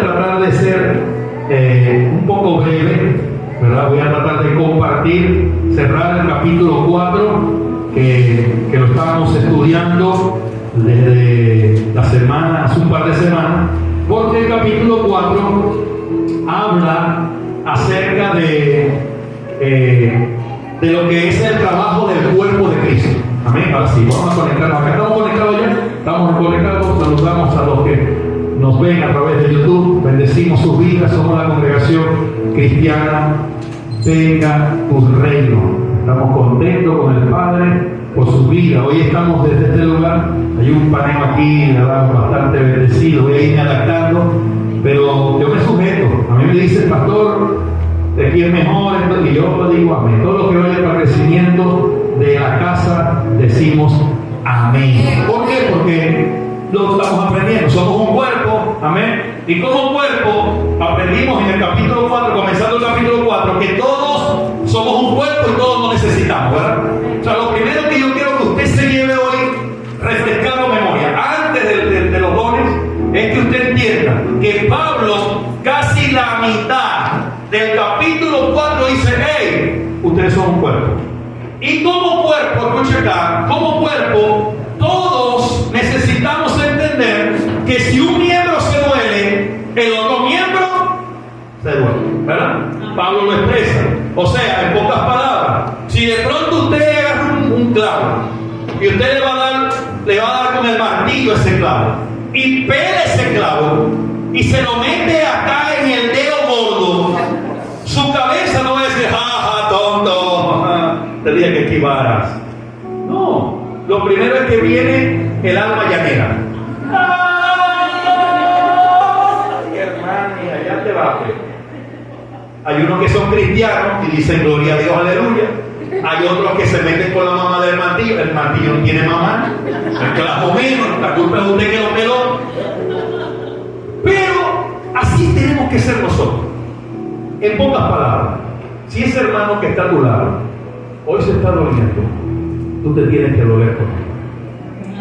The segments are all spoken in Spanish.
tratar de ser un poco breve, ¿verdad? Voy a tratar de compartir, cerrar el capítulo 4, que lo estábamos estudiando desde la semana, hace un par de semanas, porque el capítulo 4 habla acerca de lo que es el trabajo del cuerpo de Cristo. Amén. Ahora sí, vamos a conectarnos. Acá estamos conectados ya. Estamos conectados. Saludamos a los que nos ven a través de YouTube. Bendecimos sus vidas. Somos la congregación cristiana. Venga tu reino. Estamos contentos con el Padre por su vida. Hoy estamos desde este lugar. Hay un paneo aquí, ¿verdad? Bastante bendecido. Voy a irme adaptando. Pero yo me sujeto. A mí me dice el pastor, de aquí es mejor, y yo lo digo amén. Todo lo que vaya para el crecimiento de la casa, decimos amén. ¿Por qué? Porque lo estamos aprendiendo. Somos un cuerpo, amén. Y como cuerpo, aprendimos en el capítulo 4, comenzando el capítulo 4, que todos somos un cuerpo y todos nos necesitamos, ¿verdad? O sea, lo primero que yo quiero que usted se lleve hoy, refrescando memoria, antes de los dones, es que usted entienda que Pablo, casi la mitad del capítulo 4, dice: hey, ustedes son un cuerpo. Y como cuerpo, escucha acá, como cuerpo, todos necesitamos entender que si un miembro se duele, el otro miembro se duele, ¿verdad? Pablo lo expresa. O sea, en pocas palabras, si de pronto usted agarra un clavo y usted le va a dar con el martillo ese clavo y pela ese clavo y se lo mete acá en el dedo gordo, su cabeza no va a decir: jaja, tonto, te dije que esquivaras. No, lo primero es que viene el alma llanera. Ay, hermano, allá te va. Hay unos que son cristianos y dicen gloria a Dios, aleluya. Hay otros que se meten con la mamá del martillo. El martillo no tiene mamá, el clavo menos, la culpa es usted que lo peló. Pero así tenemos que ser nosotros. En pocas palabras, si ese hermano que está a tu lado hoy se está doliendo, tú te tienes que doler con él.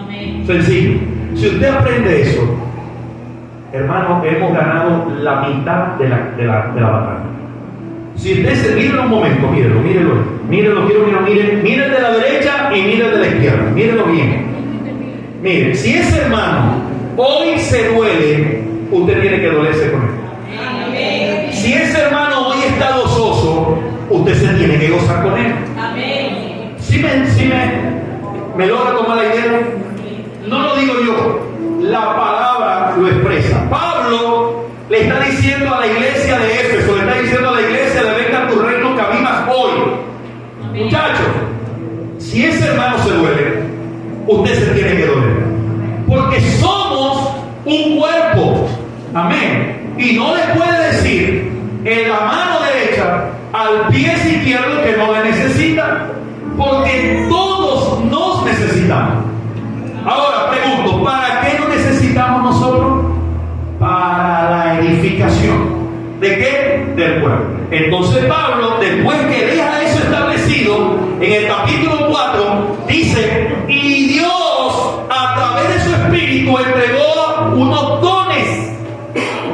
Amén. Sencillo. Si usted aprende eso, hermano, hemos ganado la mitad de la batalla. Si usted se mira un momento, mírenlo, miren de la derecha y miren de la izquierda, mírenlo bien. Miren, si ese hermano hoy se duele, usted tiene que dolerse con él. Amén. Si ese hermano hoy está gozoso, usted se tiene que gozar con él. Amén. Si me logra tomar la idea, no lo digo yo, la palabra lo expresa. Pablo le está diciendo a la iglesia de Éfeso, le está diciendo a la iglesia de venga tu reino que avivas hoy. Amén. Muchachos, si ese hermano se duele, usted se tiene que doler. Porque somos un cuerpo. Amén. Y no le puede decir en la mano derecha al pie izquierdo que no le necesita. Porque todos nos necesitamos. Ahora pregunto, ¿para qué nos necesitamos nosotros? Para la edificación. ¿De qué? Del cuerpo. Entonces Pablo, después que deja eso establecido, en el capítulo 4, dice: y Dios, a través de su Espíritu, entregó unos dones.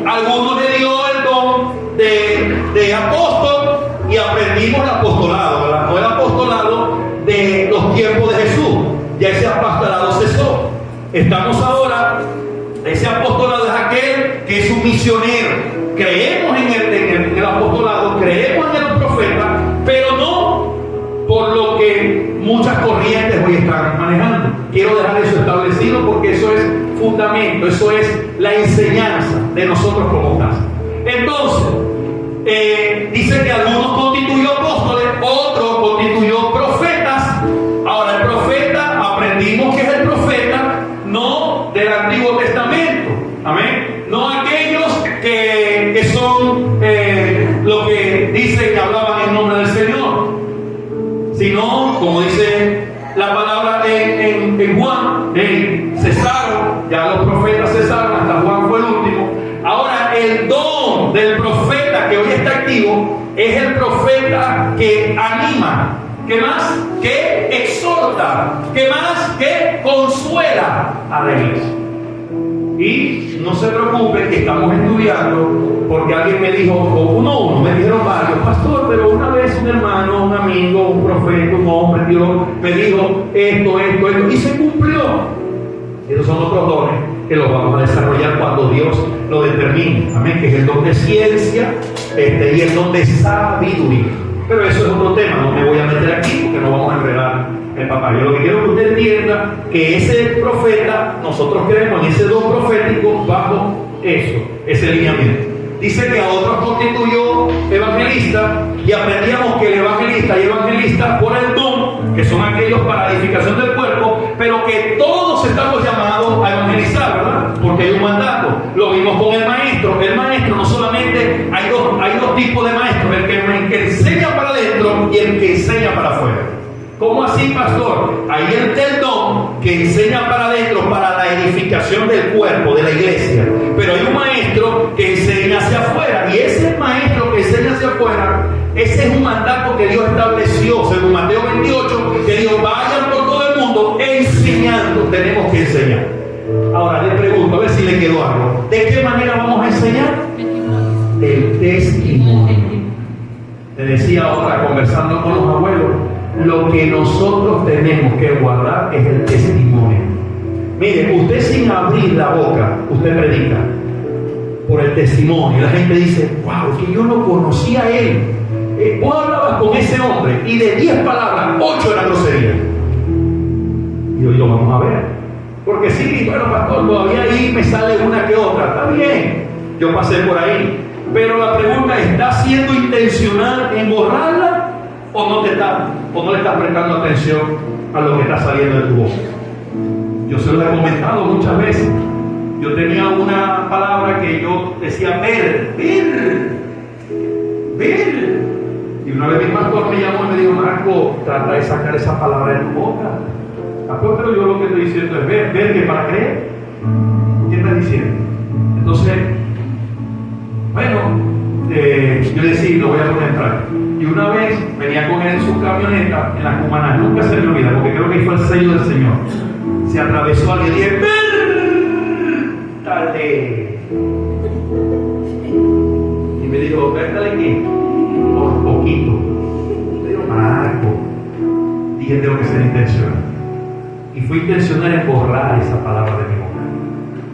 Algunos le dio el don de apóstol, y aprendimos el apostolado, ¿verdad? No el apostolado de los tiempos de Jesús. Ya ese apostolado cesó. Estamos ahora, ese apostolado es aquel que es un misionero. Creemos en el apostolado, creemos en el profeta, pero no por lo que muchas corrientes hoy están manejando. Quiero dejar eso establecido porque eso es fundamento, eso es la enseñanza de nosotros como casa. Entonces, dice que algunos constituyó apóstoles, otros constituyó profetas. Ahora, el profeta, aprendimos que es el profeta, no del Antiguo Testamento. Amén. No aquellos que son lo que dicen que hablaban en nombre del Señor, sino, como dice la palabra en Juan, cesaron, ya los profetas cesaron, hasta Juan fue el último. Ahora, el don del profeta que hoy está activo es el profeta que anima, que más que exhorta, que más que consuela a la iglesia. Y no se preocupe que estamos estudiando, porque alguien me dijo, o uno, me dijeron varios, pastor, pero una vez un hermano, un amigo, un profeta, un hombre, Dios, me dijo esto, y se cumplió. Esos son otros dones que los vamos a desarrollar cuando Dios lo determine. Amén, que es el don de ciencia y el don de sabiduría. Pero eso es otro tema, no me voy a meter aquí porque no vamos a enredar el papá. Yo lo que quiero que usted entienda que ese profeta, nosotros creemos en ese don profético bajo eso, ese lineamiento. Dice que a otros constituyó evangelista y aprendíamos que el evangelista y evangelista por el don, que son aquellos para edificación del cuerpo, pero que todos estamos llamados a evangelizar, ¿verdad? Porque hay un mandato. Lo vimos con el maestro. El maestro no solamente, hay dos tipos de maestros, el que enseña para adentro y el que enseña para afuera. ¿Cómo así, pastor? Hay el don que enseña para adentro, para la edificación del cuerpo, de la iglesia. Pero hay un maestro que enseña hacia afuera. Y ese maestro que enseña hacia afuera, ese es un mandato que Dios estableció, según Mateo 28, que dijo, vayan por todo el mundo enseñando. Tenemos que enseñar. Ahora le pregunto, a ver si le quedó algo. ¿De qué manera vamos a enseñar? El testimonio. Le decía ahora, conversando con los abuelos, lo que nosotros tenemos que guardar es el testimonio. Mire, usted sin abrir la boca, usted predica por el testimonio. La gente dice, wow, que yo no conocía a él. Vos hablabas con ese hombre y de 10 palabras, 8 eran groserías. Y hoy lo vamos a ver. Porque sí, bueno, pastor, todavía ahí me sale una que otra. Está bien, yo pasé por ahí. Pero la pregunta es, ¿estás siendo intencional en borrarla? ¿O no le estás prestando atención a lo que está saliendo de tu boca? Yo se lo he comentado muchas veces. Yo tenía una palabra que yo decía ver. Y una vez mi pastor me llamó y me dijo, Marco, trata de sacar esa palabra de tu boca. Pastor, pero yo lo que estoy diciendo es ver que para creer. ¿Qué estás diciendo? Entonces, bueno, yo decía, lo voy a poner en práctica. Y una vez venía con él en su camioneta en la Cumaná, nunca se me olvida, porque creo que fue el sello del Señor. Se atravesó alguien y dije, ¡vértale! Y me dijo, ¿vértale qué? Por poquito. Le digo, Marco. Dije, tengo que ser intencional. Y fui intencional en borrar esa palabra de mi boca.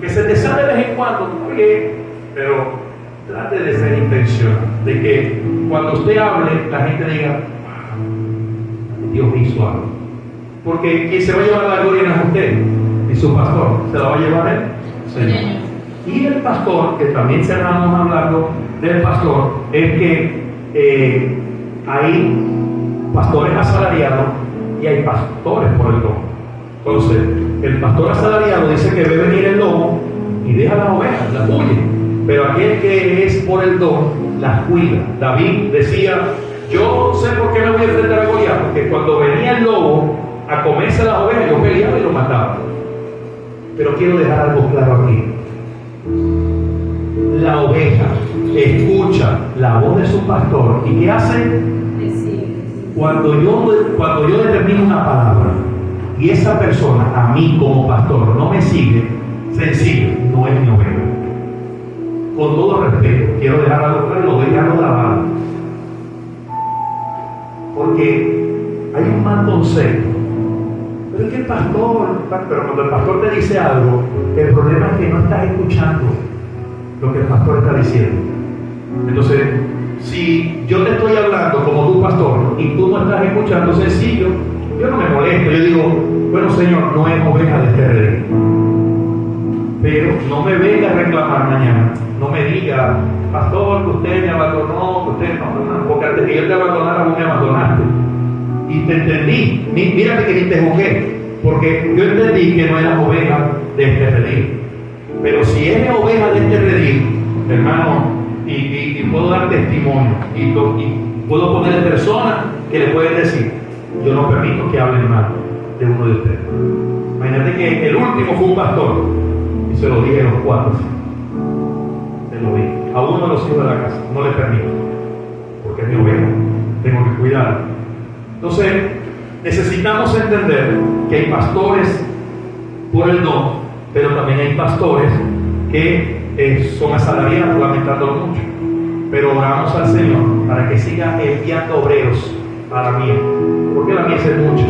Que se te sale de vez en cuando, está bien, pero trate de ser intencional, de que cuando usted hable, la gente diga, Dios hizo algo. Porque quien se va a llevar la gloria no es usted, ni su pastor, se la va a llevar él, Señor. Y el pastor, que también cerramos hablando del pastor, es que hay pastores asalariados y hay pastores por el lomo. Entonces, el pastor asalariado dice que ve venir el lomo y deja las ovejas, las huye. Pero aquel que es por el don, las cuida. David decía, yo sé por qué me voy a enfrentar a Goliat, porque cuando venía el lobo a comerse las ovejas, yo peleaba y lo mataba. Pero quiero dejar algo claro aquí. La oveja escucha la voz de su pastor, ¿y qué hace? Cuando yo determino una palabra y esa persona, a mí como pastor, no me sigue, sencillo, no es mi oveja. Con todo respeto, quiero dejar algo claro, lo voy a dejar grabado. Porque hay un mal concepto. Pero es que el pastor, pero cuando el pastor te dice algo, el problema es que no estás escuchando lo que el pastor está diciendo. Entonces, si yo te estoy hablando como tu pastor y tú no estás escuchando, sencillo, yo no me molesto, yo digo, bueno Señor, no es oveja de este redil. Pero no me venga a reclamar mañana, no me diga, pastor, que usted me abandonó, que usted no, porque antes que yo te abandonara, vos me abandonaste. Y te entendí, mírate que ni te juzgué, porque yo entendí que no eras oveja de este redil. Pero si eres oveja de este redil, hermano, y puedo dar testimonio, y puedo poner personas que le pueden decir, yo no permito que hablen mal de uno de ustedes. Imagínate que el último fue un pastor, y se lo dije a los 4. Se lo dije a uno de los hijos de la casa, no le permito, porque es mi oveja, tengo que cuidarla. Entonces, necesitamos entender que hay pastores por el don, pero también hay pastores que son asalariados, lamentándolo mucho. Pero oramos al Señor para que siga enviando obreros a la mies, porque la mies es mucha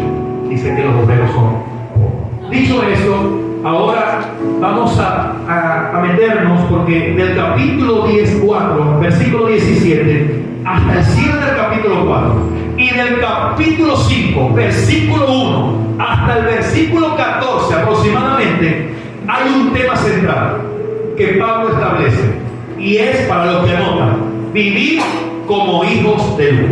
y sé que los obreros son pocos. Dicho eso, ahora vamos a meternos, porque del capítulo 4, versículo 17, hasta el cierre del capítulo 4, y del capítulo 5, versículo 1, hasta el versículo 14 aproximadamente, hay un tema central que Pablo establece, y es, para los que anotan, vivir como hijos de luz.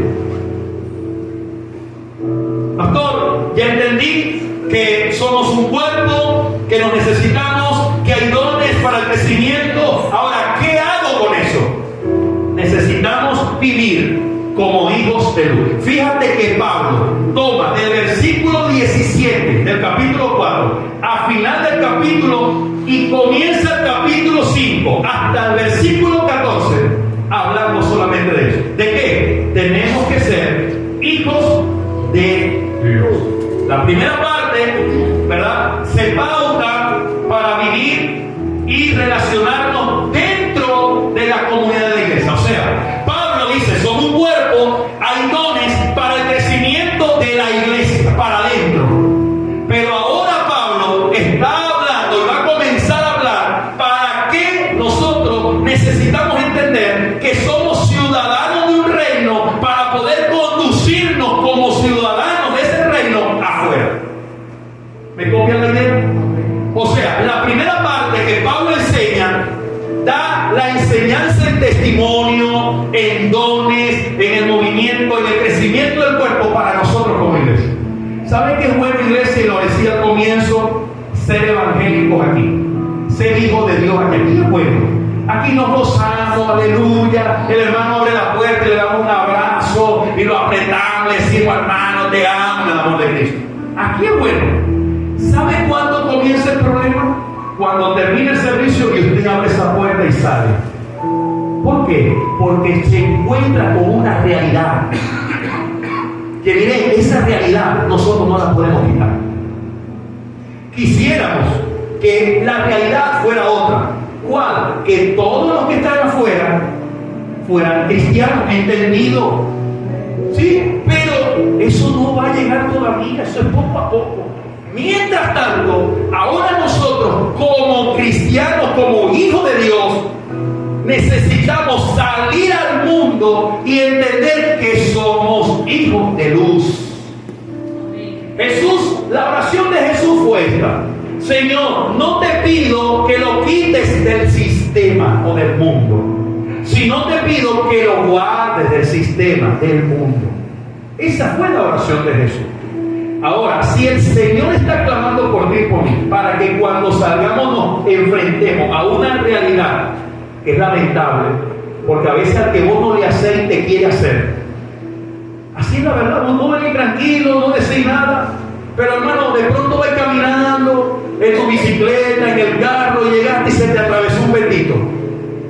Pastor, ya entendí que somos un cuerpo, que nos necesitamos, que hay dones para el crecimiento. Ahora, ¿qué hago con eso? Necesitamos vivir como hijos de luz. Fíjate que Pablo toma del versículo 17 del capítulo 4 a final del capítulo y comienza el capítulo 5 hasta el versículo 14 hablando solamente de eso. ¿De qué? Tenemos que ser hijos de Dios. La primera parte, ¿verdad?, se pauta para vivir y relacionarnos dentro de la comunidad de la iglesia. O sea, Pablo dice, somos un cuerpo, hay dones para el crecimiento de la iglesia, para adentro. Pero ahora Pablo está hablando y va a comenzar a hablar para que nosotros necesitamos entender que somos ciudadanos de un reino para poder conducirnos como ciudadanos de ese reino afuera. ¿Me copian la idea? O sea, la primera parte que Pablo enseña, da la enseñanza en testimonio, en dones, en el movimiento, en el crecimiento del cuerpo para nosotros como iglesia. ¿Saben qué es bueno, iglesia? Y lo decía al comienzo, ser evangélicos aquí, ser hijos de Dios aquí. Aquí es bueno. Aquí nos gozamos, aleluya. El hermano abre la puerta y le damos un abrazo y lo apretamos, le decimos, hermano, te amo, en el amor de Cristo. Aquí es bueno. ¿Sabe cuándo comienza el problema? Cuando termina el servicio y usted abre esa puerta y sale. ¿Por qué? Porque se encuentra con una realidad. Que miren, esa realidad nosotros no la podemos quitar. Quisiéramos que la realidad fuera otra. ¿Cuál? Que todos los que están afuera fueran cristianos, entendidos. Sí, pero eso no va a llegar todavía, eso es poco a poco. Mientras tanto, ahora nosotros como cristianos, como hijos de Dios, necesitamos salir al mundo y entender que somos hijos de luz. Jesús, la oración de Jesús fue esta: Señor, no te pido que lo quites del sistema o del mundo, sino te pido que lo guardes del sistema, del mundo. Esa fue la oración de Jesús. Ahora, si el Señor está clamando por ti y por mí, para que cuando salgamos nos enfrentemos a una realidad que es lamentable, porque a veces al que vos no le haces te quiere hacer. Así es la verdad, vos no venís tranquilo, no decís nada, pero hermano, de pronto vas caminando en tu bicicleta, en el carro, llegaste y se te atravesó un bendito.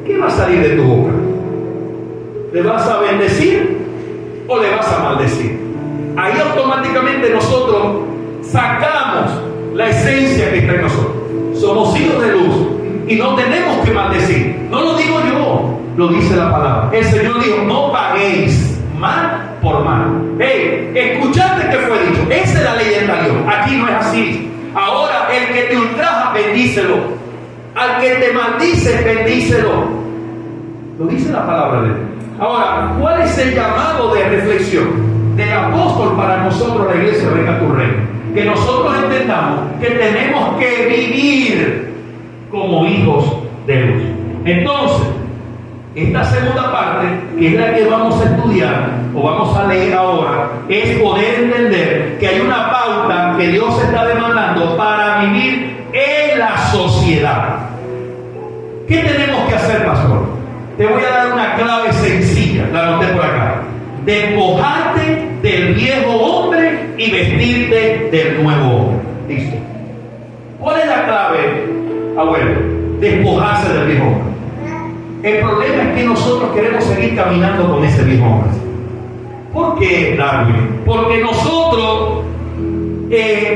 ¿Qué va a salir de tu boca? ¿Le vas a bendecir o le vas a maldecir? Ahí automáticamente nosotros sacamos la esencia que está en nosotros. Somos hijos de luz y no tenemos que maldecir. No lo digo yo, lo dice la palabra. El Señor dijo, no paguéis mal por mal. Hey, escuchaste que fue dicho. Esa es la ley del talión. Aquí no es así. Ahora, el que te ultraja, bendícelo. Al que te maldice, bendícelo. Lo dice la palabra de Dios. Ahora, ¿cuál es el llamado de reflexión del apóstol para nosotros, la iglesia Venga a tu Reino? Que nosotros entendamos que tenemos que vivir como hijos de luz. Entonces, esta segunda parte, que es la que vamos a estudiar o vamos a leer ahora, es poder entender que hay una pauta que Dios está demandando para vivir en la sociedad. ¿Qué tenemos que hacer, pastor? Te voy a dar una clave sencilla, la anoté por acá. Despojarte del viejo hombre y vestirte del nuevo hombre. Listo. ¿Cuál es la clave, abuelo? Despojarse del viejo hombre. El problema es que nosotros queremos seguir caminando con ese viejo hombre. ¿Por qué, Darwin? Porque nosotros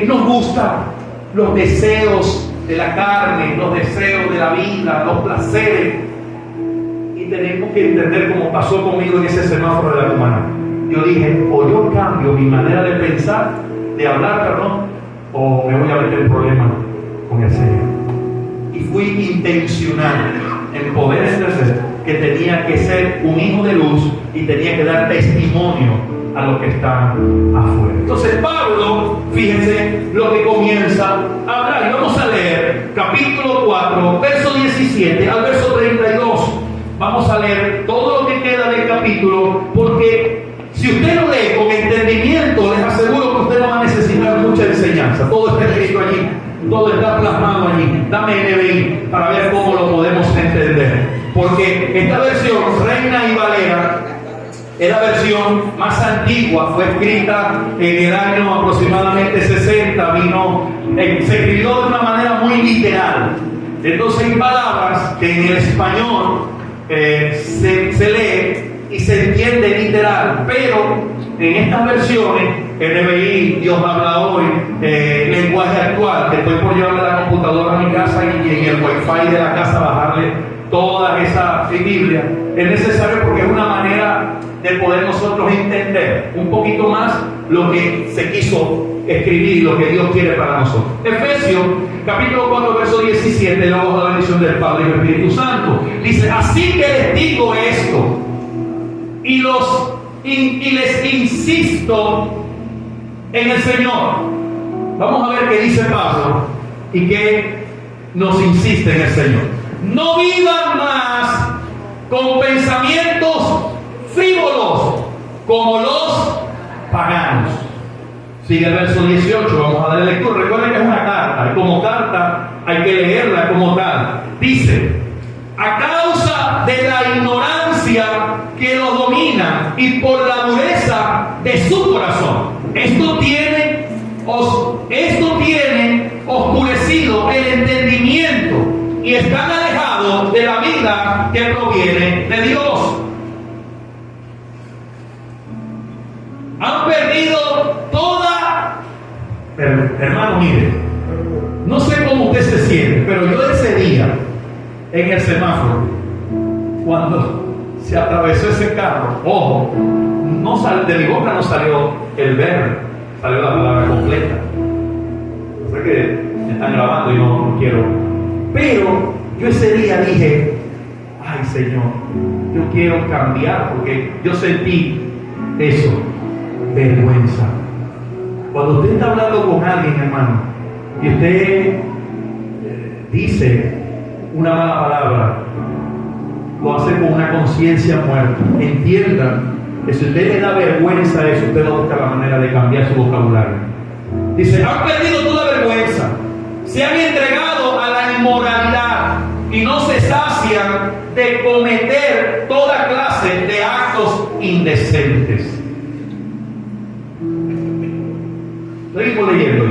nos gustan los deseos de la carne, los deseos de la vida, los placeres. Y tenemos que entender cómo pasó conmigo en ese semáforo de la humana. Yo dije, o yo cambio mi manera de pensar, de hablar, perdón, o me voy a meter en problemas con el Señor. Y fui intencional en poder entender que tenía que ser un hijo de luz y tenía que dar testimonio a los que están afuera. Entonces Pablo, fíjense lo que comienza a hablar. Y vamos a leer capítulo 4, verso 17 al verso 32. Vamos a leer todo lo que queda del capítulo, porque si usted lo lee con entendimiento, les aseguro que usted no va a necesitar mucha enseñanza. Todo está escrito allí, todo está plasmado allí. Dame NBI para ver cómo lo podemos entender. Porque esta versión, Reina y Valera, es la versión más antigua, fue escrita en el año aproximadamente 60, se escribió de una manera muy literal. Entonces hay palabras que en el español se lee y se entiende literal, pero en estas versiones, NBI, Dios habla hoy, lenguaje actual, que estoy por llevarle la computadora a mi casa y en el wifi de la casa bajarle toda esa Biblia, es necesario porque es una manera de poder nosotros entender un poquito más lo que se quiso escribir, lo que Dios quiere para nosotros. Efesios capítulo 4 verso 17, luego la bendición del Padre y del Espíritu Santo, dice: así que les digo esto y les insisto en el Señor. Vamos a ver qué dice Pablo y qué nos insiste en el Señor. No vivan más con pensamientos frívolos como los paganos. Sigue el verso 18, vamos a darle lectura. Recuerden que es una carta, y como carta hay que leerla como tal. Dice: a causa de la ignorancia que los domina y por la dureza de su corazón, esto tiene oscurecido el entendimiento y están alejados de la vida que proviene de Dios. Han perdido toda... Hermano, mire, no sé cómo usted se siente, pero yo ese día, en el semáforo, cuando se atravesó ese carro, ojo, de mi boca no salió el verde, salió la palabra completa. O sea que me están grabando y no quiero. Pero yo ese día dije: ay Señor, yo quiero cambiar, porque yo sentí eso, vergüenza. Cuando usted está hablando con alguien, hermano, y usted dice una mala palabra, lo hace con una conciencia muerta. Entiendan que si usted le da vergüenza a eso, usted va a buscar la manera de cambiar su vocabulario. Dice: han perdido toda vergüenza, se han entregado a la inmoralidad y no se sacian de cometer toda clase de actos indecentes. Seguimos leyendo.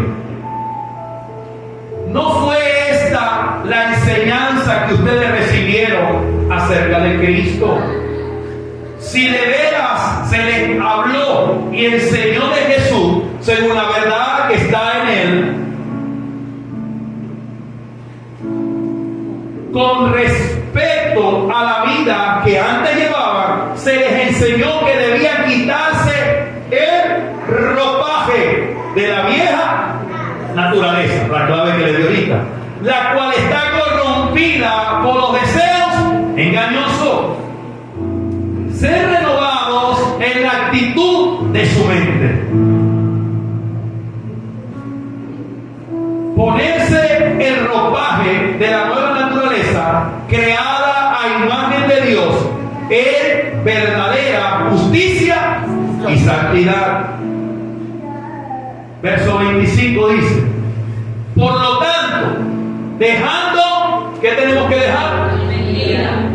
¿No fue esta la enseñanza que ustedes recibieron acerca de Cristo? Si de veras se les habló y enseñó de Jesús según la verdad que está en Él, con respecto a la vida que antes llevaban, se les enseñó que debían quitarse el ropaje de la vieja naturaleza, la clave que le dio ahorita, la cual está corrompida por los deseos engañosos. Ser renovados en la actitud de su mente. Ponerse el ropaje de la nueva naturaleza creada a imagen de Dios es verdadera justicia y santidad. Verso 25 dice: por lo tanto, dejando, ¿qué tenemos que dejar? Mentira.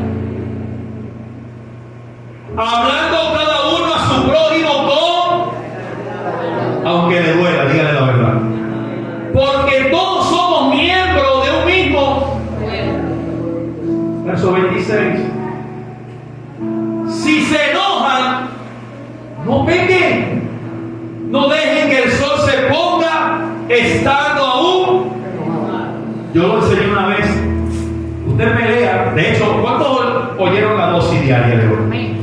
Hablando cada uno a su prójimo aunque le duela, dígale la verdad. Porque todos somos miembros de un mismo. Verso 26. Si se enojan, no pequen. No dejen que el sol se ponga estando aún. Yo lo enseñé una vez. Usted pelea. De hecho, ¿cuántos oyeron la dosis diaria de hoy?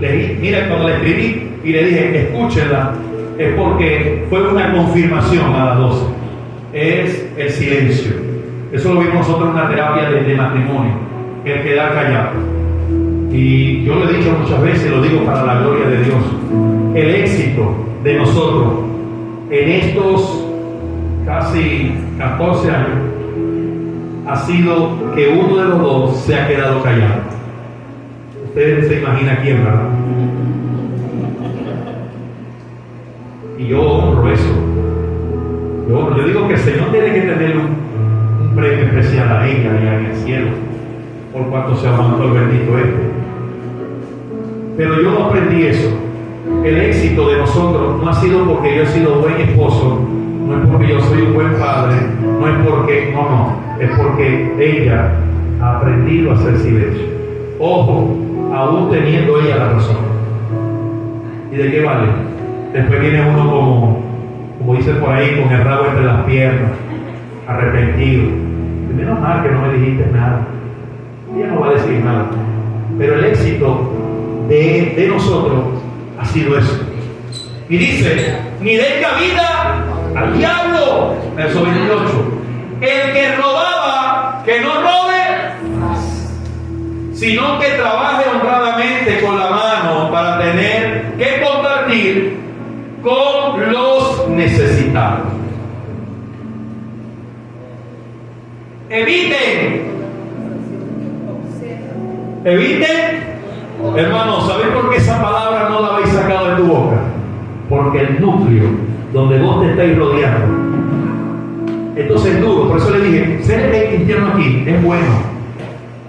Leí, mira, cuando le escribí y le dije, escúchenla, es porque fue una confirmación a las 12. Es el silencio. Eso lo vimos nosotros en una terapia de matrimonio, el quedar callado. Y yo lo he dicho muchas veces, lo digo para la gloria de Dios. El éxito de nosotros en estos casi 14 años ha sido que uno de los dos se ha quedado callado. Ustedes se imaginan quién, ¿verdad? Y yo honro eso. Yo digo que el Señor tiene que tener un premio especial a ella allá en el cielo, por cuanto se aguantó el bendito este. Pero yo aprendí eso. El éxito de nosotros no ha sido porque yo he sido buen esposo, no es porque yo soy un buen padre, no es porque, es porque ella ha aprendido a hacer silencio. Ojo, aún teniendo ella la razón. ¿Y de qué vale? Después viene uno como dice por ahí, con el rabo entre las piernas, arrepentido. Menos mal que no me dijiste nada. Ella no va a decir nada. Pero el éxito de nosotros ha sido eso. Y dice, ni den cabida al diablo. Verso 28. El que robaba, que no robe, sino que trabaje honradamente con la mano para tener que compartir con los necesitados. Eviten. Hermano, ¿sabes por qué esa palabra no la habéis sacado de tu boca? Porque el núcleo donde vos te estáis rodeando, entonces es duro. Por eso le dije, ser cristiano aquí es bueno.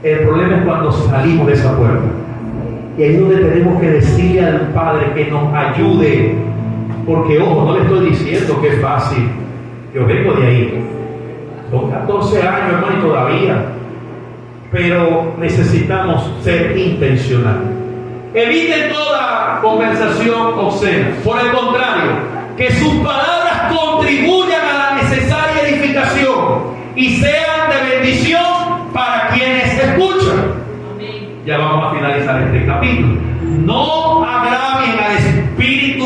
El problema es cuando salimos de esa puerta. Y ahí es donde tenemos que decirle al Padre que nos ayude. Porque, ojo, no le estoy diciendo que es fácil. Yo vengo de ahí. Son 14 años, hermano, y todavía. Pero necesitamos ser intencionales. Eviten toda conversación obscena. Por el contrario, que sus palabras contribuyan a la necesaria edificación y sean de bendición para quienes escuchan. Ya vamos a finalizar este capítulo. No agravien al Espíritu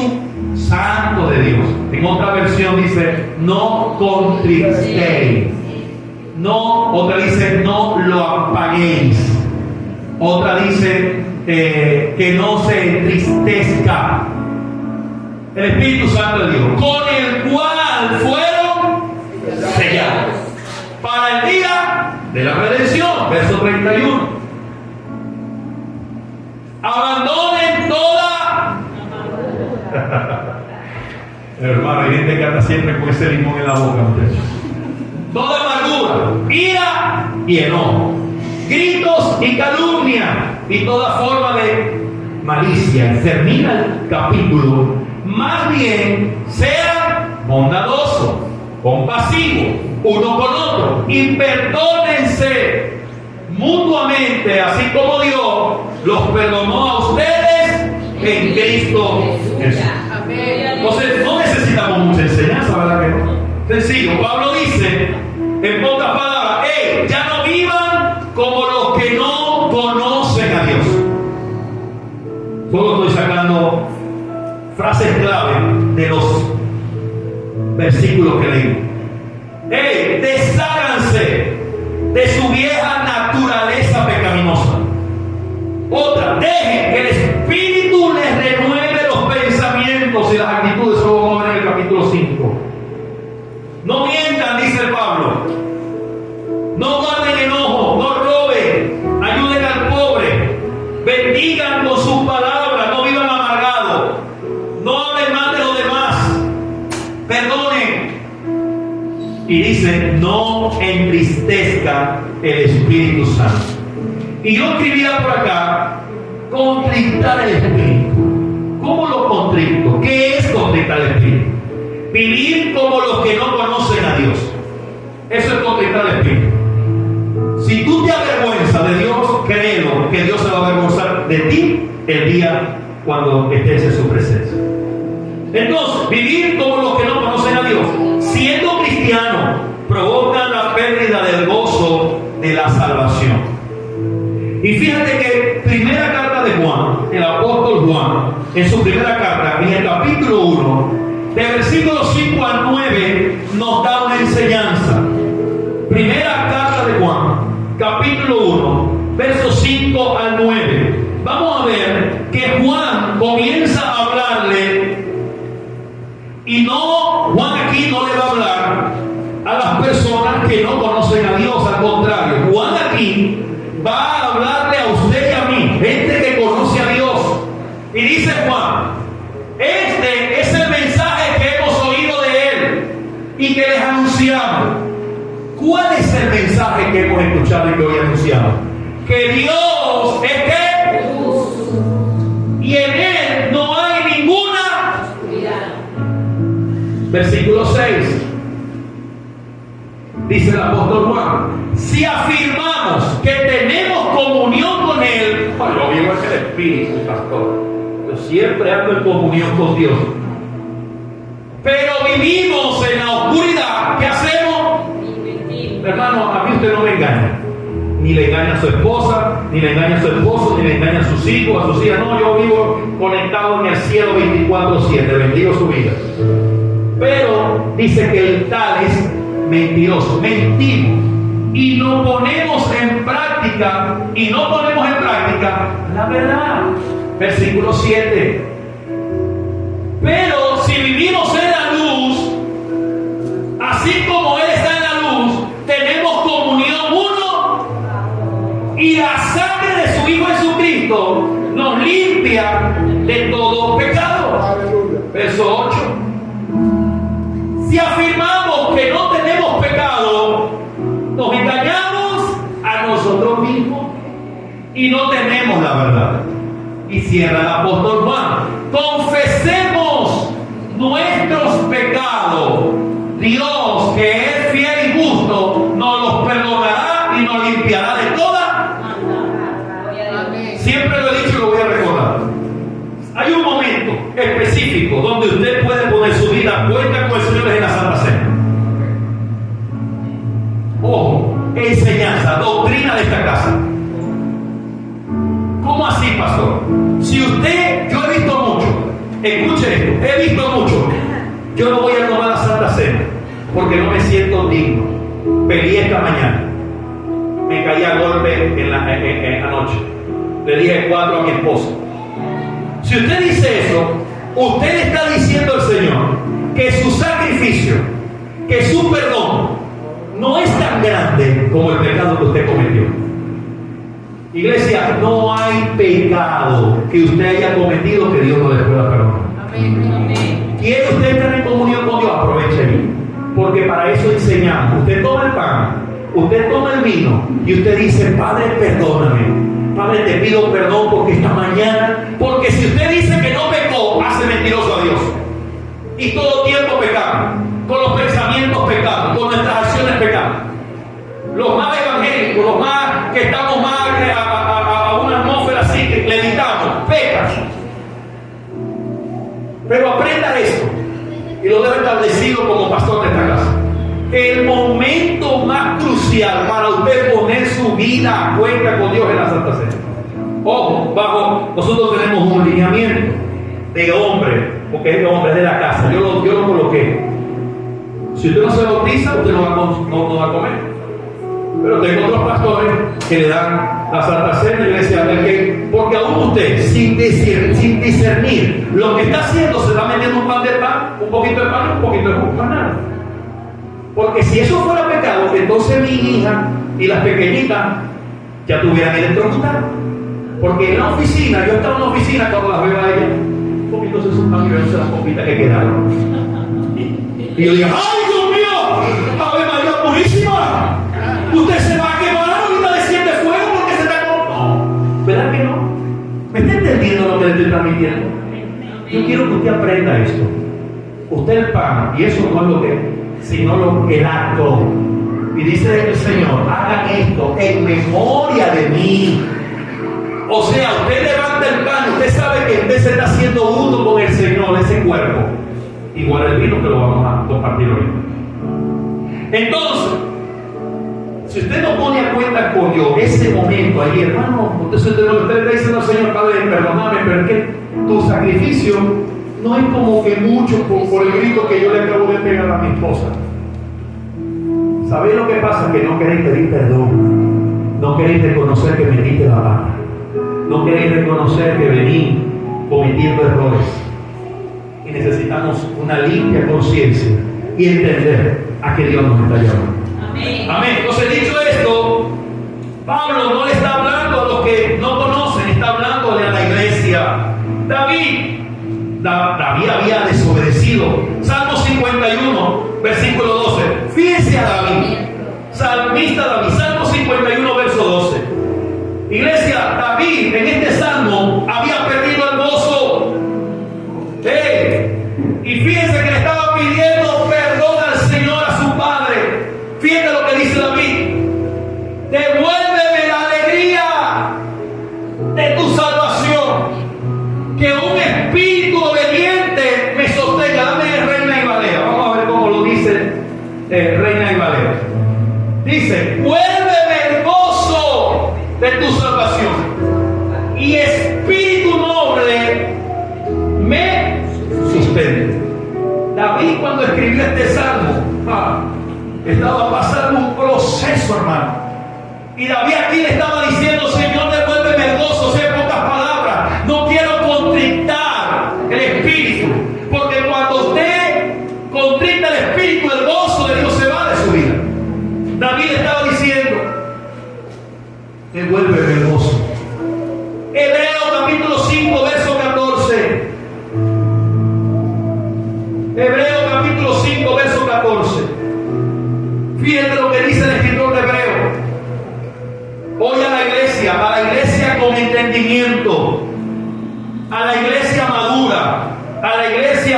Santo de Dios. En otra versión dice, no contristéis. No, otra dice, no lo apaguéis. Otra dice que no se entristezca. El Espíritu Santo de Dios, con el cual fueron sellados para el día de la redención. Verso 31. Abandonen toda. Hermano, hay gente que anda siempre con ese limón en la boca, muchachos. Toda amargura, ira y enojo, gritos y calumnia y toda forma de malicia. Termina el capítulo. Más bien sean bondadosos, compasivos uno con otro y perdónense mutuamente, así como Dios los perdonó a ustedes en Cristo Jesús. Entonces no necesitamos mucha enseñanza, ¿verdad que no? Sencillo. Pablo dice, en pocas palabras, ya no vivan como los que no conocen a Dios. Solo estoy sacando frases clave de los versículos que leí. Desháganse de su vieja naturaleza pecaminosa. Otra, dejen que el Espíritu les renueve los pensamientos y las actitudes. Eso lo vamos a ver en el capítulo 5. No mientan, dice Pablo. No guarden enojo, no roben, ayuden al pobre, bendigan con sus palabras, no vivan amargados, no hablen mal de los demás, perdonen. Y dice, no entristezca el Espíritu Santo. Y yo escribía por acá, contrictar el Espíritu. ¿Cómo lo contricto? ¿Qué es contrictar el Espíritu? Vivir como los que no conocen a Dios. Eso es contrictar el Espíritu. Si tú te avergüenzas de Dios, créelo que Dios se va a avergonzar de ti el día cuando estés en su presencia. Entonces, vivir como los que no conocen a Dios, siendo cristiano, provoca la pérdida del gozo de la salvación. Y fíjate que primera carta de Juan, el apóstol Juan, en su primera carta, en el capítulo 1, de versículos 5 al 9, nos da una enseñanza. Primera carta de Juan, capítulo 1, versos 5 al 9. Vamos a ver que Juan comienza a hablarle, y Juan aquí no le va a hablar a las personas que no conocen a Dios, al contrario, Juan aquí va a hablarle a usted y a mí, gente que conoce a Dios. Y dice Juan, este es el mensaje que hemos oído de Él y que les anunciamos. ¿Cuál es el mensaje que hemos escuchado y que hoy anunciamos? Que Dios es que Jesús, y en Él no hay ninguna oscuridad. Versículo 6. Dice el apóstol Juan, si afirmamos que tenemos comunión con Él, yo vivo en el Espíritu, pastor, yo siempre ando en comunión con Dios, pero vivimos en la oscuridad, ¿qué hacemos? Hermano, a mí usted no me engaña, ni le engaña a su esposa, ni le engaña a su esposo, ni le engaña a sus hijos, a sus hijas. No, yo vivo conectado en el cielo 24/7, bendigo su vida. Pero dice que el tal es mentiroso, mentimos y no ponemos en práctica la verdad. Versículo 7. Pero si vivimos en la luz, así como Él está en la luz, tenemos comunión uno, y la sangre de su Hijo Jesucristo nos limpia de todo pecado. Verso 8. Si afirmamos que no tenemos pecado, nos engañamos a nosotros mismos y no tenemos la verdad. Y cierra el apóstol Juan, confesemos nuestros pecados. Dios, que es fiel y justo, nos los perdonará y nos limpiará de toda. Siempre lo he dicho y lo voy a recordar. Hay un momento específico donde usted puede poner su vida a cuenta con el Señor en la Santa Cena. Ojo, enseñanza, doctrina de esta casa. ¿Cómo así, pastor? Si usted, yo he visto mucho, escuche esto, he visto mucho. Yo no voy a tomar la Santa Cena porque no me siento digno. Peleé esta mañana, me caí a golpe en la noche. Le dije 4 a mi esposa. Si usted dice eso, usted le está diciendo al Señor que su sacrificio, que su perdón no es tan grande como el pecado que usted cometió. Iglesia, no hay pecado que usted haya cometido que Dios no le pueda perdonar. Amén. ¿Quiere usted estar en comunión con Dios? Aproveche bien, porque para eso enseñamos. Usted toma el pan, usted toma el vino y usted dice, Padre, perdóname. Padre, te pido perdón porque esta mañana, porque si usted dice que no pecó, hace mentiroso a Dios. Y todo tiempo pecamos, con los pensamientos pecamos, con nuestras acciones pecamos. Los más evangélicos, los más que estamos más a una atmósfera así, que levitamos, pecan. Pero aprenda esto, y lo debe establecido como pastor de esta casa. El momento más crucial para usted poner su vida a cuenta con Dios en la Santa Cena. Ojo, nosotros tenemos un lineamiento de hombre, porque es de hombre, de la casa. Yo lo coloqué. Si usted no se bautiza, usted no va a comer. Pero tengo otros pastores que le dan la Santa Cena y le decían, porque aún usted, sin discernir lo que está haciendo, se va metiendo un poquito de pan y un poquito de banana. Porque si eso fuera pecado, entonces mi hija y las pequeñitas ya tuvieran electrocutado. Porque en la oficina, yo estaba en la oficina cuando las veo a ella, un poquito se suman y veo las poquitas que quedaron. Y yo digo, ¡ay, Dios mío! ¡Ave María Purísima! Usted se va a quemar ahorita, desciende fuego porque se está como... No, ¿verdad que no? ¿Me está entendiendo lo que le estoy transmitiendo? Yo quiero que usted aprenda esto. Usted el pan, y eso no es lo que, sino el acto. Y dice el Señor, hagan esto en memoria de mí. O sea, usted levanta el pan, usted sabe que usted se está haciendo uno con el Señor, ese cuerpo. Igual el vino que lo vamos a compartir hoy. Entonces, Si usted no pone a cuenta con Dios ese momento ahí, hermano, usted está diciendo al Señor, Padre, perdóname, pero es que tu sacrificio no es como que mucho por el grito que yo le acabo de pegar a mi esposa. ¿Sabéis lo que pasa? Que no queréis pedir perdón, no queréis reconocer que metiste la pata, no queréis reconocer que venís cometiendo errores. Y necesitamos una limpia conciencia y entender a qué Dios nos está llamando. Amén. Amén. Entonces, dicho esto, Pablo no le está hablando a los que no conocen, está hablándole a la iglesia. David había desobedecido. Salmo 51, versículo 12. Fíjense a David, salmista David, Salmo 51, verso 12. Iglesia, David en este salmo había perdido el gozo. Y fíjense que le estaba pidiendo perdón al Señor, a su padre. Fíjense lo que dice David: devuélveme la alegría de tu salvación, que un espíritu obediente me sostenga. Dame Reina y Valera, vamos a ver cómo lo dice Reina y Valera. Dice: vuélveme el gozo de tu salvación, y espíritu noble me sustente. David, cuando escribió este salmo, estaba pasando un proceso, hermano. Y David aquí le estaba diciendo: Señor, devuélveme el gozo. O sea, en pocas palabras, no quiero contrictar el espíritu, porque cuando usted contricta el espíritu, el gozo de Dios se va de su vida. David le estaba diciendo: devuélveme el gozo. Hebreos capítulo 5, verso 14. Hebreos capítulo 5, verso 14. Fíjate lo que dice el escritor de Hebreo. Voy a la iglesia con entendimiento, a la iglesia madura, a la iglesia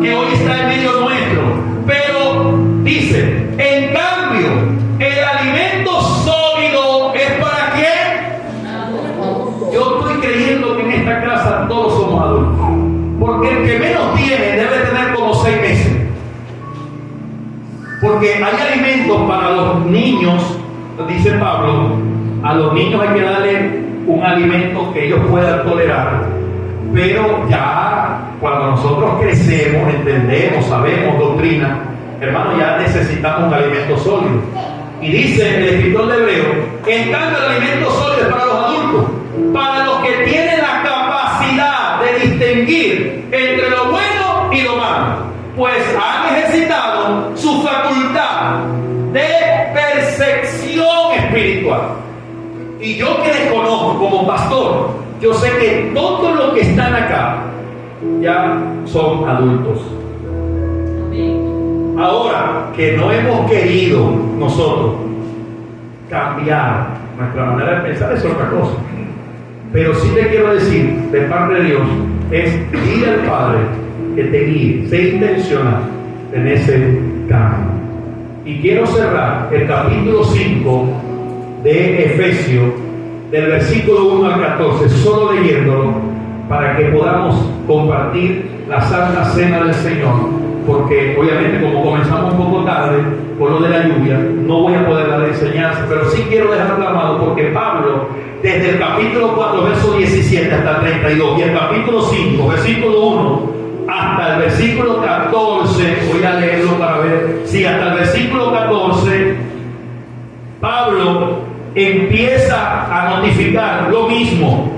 que hoy está en medio nuestro. Pero dice: en cambio, el alimento sólido es para quién. Yo estoy creyendo que en esta casa todos somos adultos, porque el que menos tiene debe tener como 6 meses. Porque hay alimentos para los niños, dice Pablo. A los niños hay que darle un alimento que ellos puedan tolerar. Pero ya cuando nosotros crecemos, entendemos, sabemos doctrina, hermano, ya necesitamos un alimento sólido. Y dice el escritor de Hebreo: en cambio el alimento sólido es para los adultos, para los que tienen la capacidad de distinguir entre lo bueno y lo malo, pues han ejercitado su facultad de percepción espiritual. Y yo que les conozco como pastor, yo sé que todos los que están acá ya son adultos. Ahora que no hemos querido nosotros cambiar nuestra manera de pensar, es otra cosa. Pero sí te quiero decir, de parte de Dios, es ir al Padre que te guíe, sé intencional en ese camino. Y quiero cerrar el capítulo 5 de Efesios, del versículo 1 al 14, solo leyéndolo, para que podamos compartir la Santa Cena del Señor, porque obviamente como comenzamos un poco tarde por lo de la lluvia, no voy a poder dar enseñanza, pero sí quiero dejar clamado, porque Pablo, desde el capítulo 4, verso 17 hasta el 32, y el capítulo 5, versículo 1, hasta el versículo 14, voy a leerlo para ver, sí, hasta el versículo 14, Pablo empieza a notificar lo mismo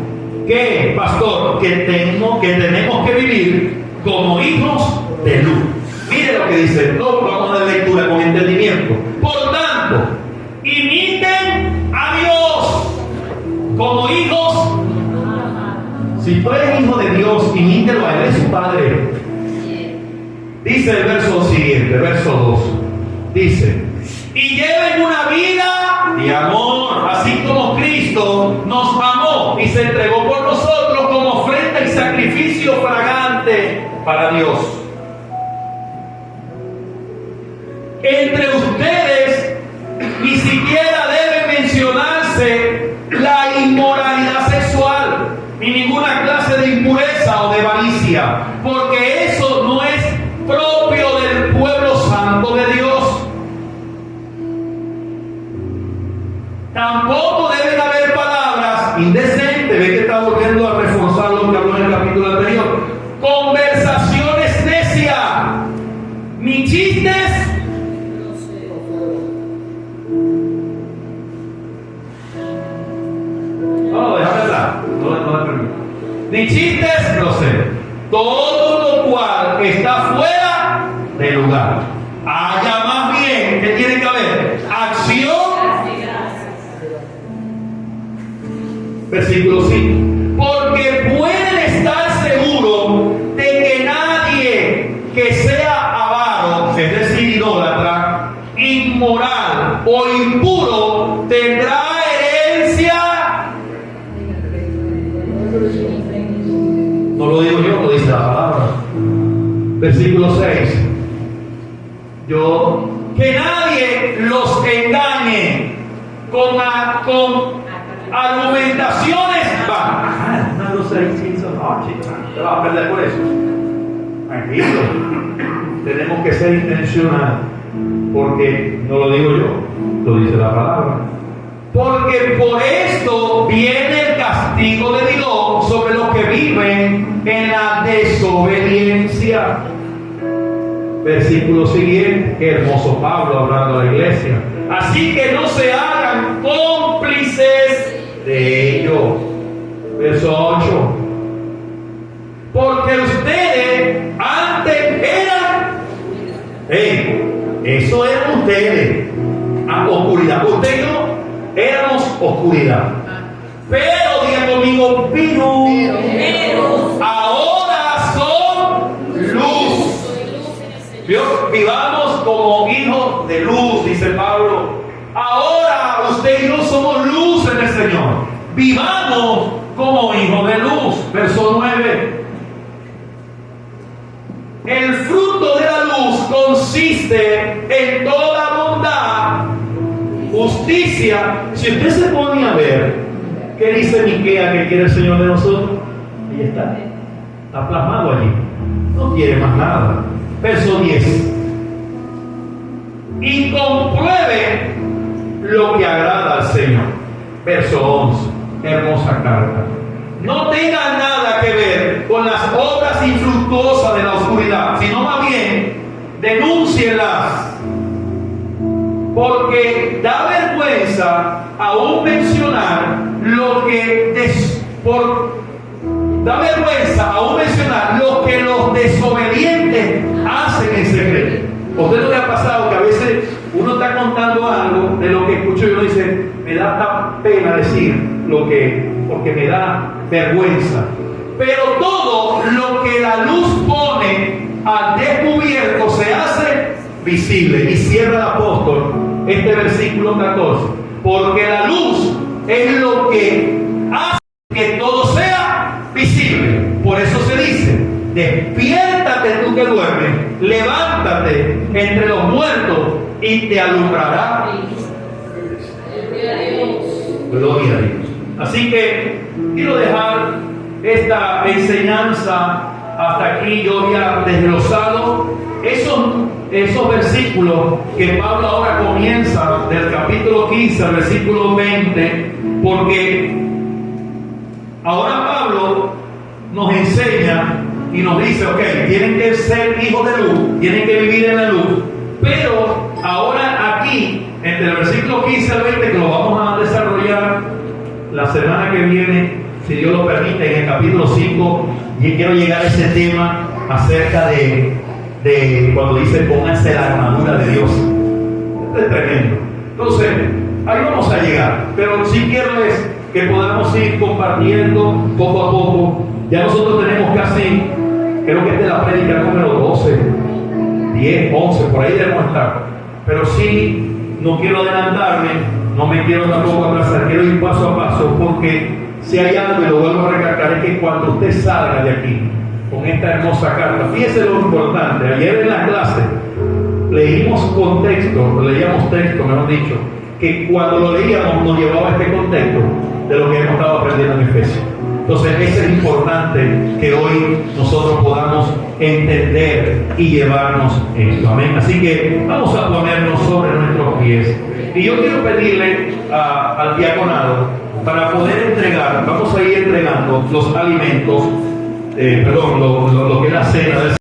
que, pastor, que tenemos que vivir como hijos de luz. Mire lo que dice, todo vamos a dar lectura con entendimiento. Por tanto, imiten a Dios como hijos. Si tú eres hijo de Dios, imítelo a Él, es su Padre. Dice el verso siguiente, verso 2. Dice: y lleven una vida de amor, así como Cristo nos amó y se entregó por nosotros como ofrenda y sacrificio fragante para Dios. Entre ustedes ni siquiera debe mencionarse la inmoralidad sexual, ni ninguna clase de impureza o de avaricia, porque eso no es propio del pueblo santo de Dios. Tampoco deben haber palabras indecentes. Ve que está volviendo a reforzar lo que habló en el capítulo anterior. Conversaciones necias, ni chistes. No, déjame hablar. No le permito. Ni chistes, no sé. Todo lo cual está fuera del lugar. Haya más bien, ¿qué tiene que haber? Acción. Versículo 5. Porque pueden estar seguros de que nadie que sea avaro, es decir, idólatra, inmoral o impuro, tendrá herencia. No lo digo yo, lo dice la palabra. Versículo 6. Que nadie los engañe con argumentaciones vanas. No lo sé, te vas a perder por eso. Tranquilo. Tenemos que ser intencionales, porque no lo digo yo, lo dice la palabra. Porque por esto viene el castigo de Dios sobre los que viven en la desobediencia. Versículo siguiente, qué hermoso Pablo hablando a la iglesia. Así que no se hagan cómplices de ellos. Verso 8. Porque ustedes antes eran, eso eran ustedes, oscuridad. Usted y yo éramos oscuridad. Pero diga conmigo, pero ahora son luz. Vivamos como hijos de luz, dice Pablo. Ahora usted y yo somos luz en el Señor. Vivamos como hijos de luz. Verso 9. El fruto de la luz consiste en toda bondad, justicia. Si usted se pone a ver qué dice Miqueas que quiere el Señor de nosotros, ahí está plasmado allí. No quiere más nada. Verso 10. Y compruebe lo que agrada al Señor. Verso 11. Hermosa carta. No tenga nada que ver con las obras infructuosas de la oscuridad, sino más bien denúncielas. Porque da vergüenza aún mencionar lo que los desobedientes hacen en secreto. ¿A usted no le ha pasado que a veces uno está contando algo de lo que escucho y uno dice, me da tan pena decir porque me da vergüenza? Pero todo lo que la luz pone al descubierto se hace visible. Y cierra el apóstol este versículo 14. Porque la luz es lo que hace que todo sea visible. Por eso se dice, despiértate tú que duermes, levántate entre los muertos y te alumbrará. Gloria a Dios. Así que quiero dejar esta enseñanza hasta aquí. Yo había desglosado esos versículos que Pablo ahora comienza del capítulo 15 al versículo 20, porque ahora Pablo nos enseña y nos dice, ok, tienen que ser hijos de luz, tienen que vivir en la luz, pero ahora aquí, entre el versículo 15 al 20, que lo vamos a desarrollar la semana que viene, si Dios lo permite, en el capítulo 5, y quiero llegar a ese tema acerca de cuando dice pónganse la armadura de Dios. Esto es tremendo. Entonces, ahí vamos a llegar, pero sí quiero es que podamos ir compartiendo poco a poco. Ya nosotros tenemos casi, creo que esta es la prédica número 12, 10, 11, por ahí debemos estar. Pero sí, no quiero adelantarme, no me quiero tampoco atrasar, quiero ir paso a paso, porque si hay algo, y lo vuelvo a recalcar, es que cuando usted salga de aquí con esta hermosa carta, fíjese lo importante. Ayer en la clase leíamos texto, mejor dicho, que cuando lo leíamos nos llevaba a este contexto de lo que hemos estado aprendiendo en Efesios. Entonces, es importante que hoy nosotros podamos entender y llevarnos esto. Amén. Así que vamos a ponernos sobre nuestros pies. pies. Y yo quiero pedirle al diaconado para poder entregar, vamos a ir entregando los alimentos, lo que es la cena del